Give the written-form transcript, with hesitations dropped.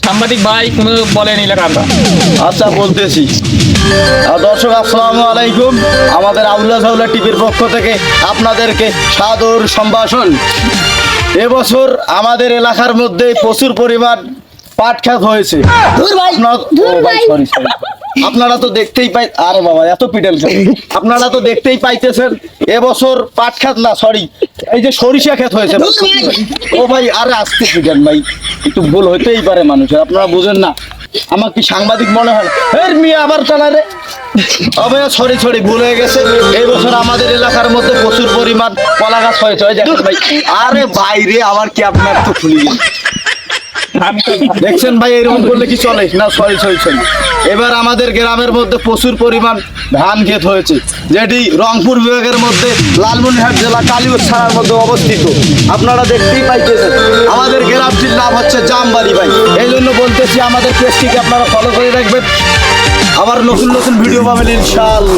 সাংবাদিক ভাই কোনো বলেন এলাকাটা। আচ্ছা বলতেছি। দর্শক আসসালামু আলাইকুম। আমাদের আউলা ঝাউলা টিভির পক্ষ থেকে আপনাদেরকে সাদর সম্ভাষণ। এবছর আমাদের এলাকার মধ্যে প্রচুর পরিমাণ পাট খেত হয়েছে। আপনারা তো দেখতেই পাই, আরে বাবা এত পিটেল খেত, আপনারা তো দেখতেই পাইতেছেন এবছর পাট খেত না, সরি এই যে সরিষা খেত হয়েছে। ও ভাই আরে আজকে পিটেন ভাই, একটু ভুল হইতেই পারে মানুষের, আপনারা বুঝেন না। আমার কি সাংবাদিক মনে হয়? এর মেয়ে আবার চালা রে। তবে সরি ভুল হয়ে গেছে। এই বছর আমাদের এলাকার মধ্যে প্রচুর পরিমাণ কলা গাছ হয়েছে। ওই দেখেন ভাই, আরে বাইরে আবার কি আপনার তো খুলি দেখছেন ভাই, এরকম করলে কি চলে না? সরি। এবার আমাদের গ্রামের মধ্যে প্রচুর পরিমাণ ধান ক্ষেত হয়েছে, যেটি রংপুর বিভাগের মধ্যে লালমনিরহাট জেলা কালিউর থানার মধ্যে অবস্থিত। আপনারা দেখতেই পাইতেছেন আমাদের গ্রামটির নাম হচ্ছে জামবাড়ি ভাই। এই জন্য বলতেছি আমাদের পেজটিকে আপনারা ফলো করে রাখবেন। আবার নতুন ভিডিও পাবেন ইনশাআল্লাহ।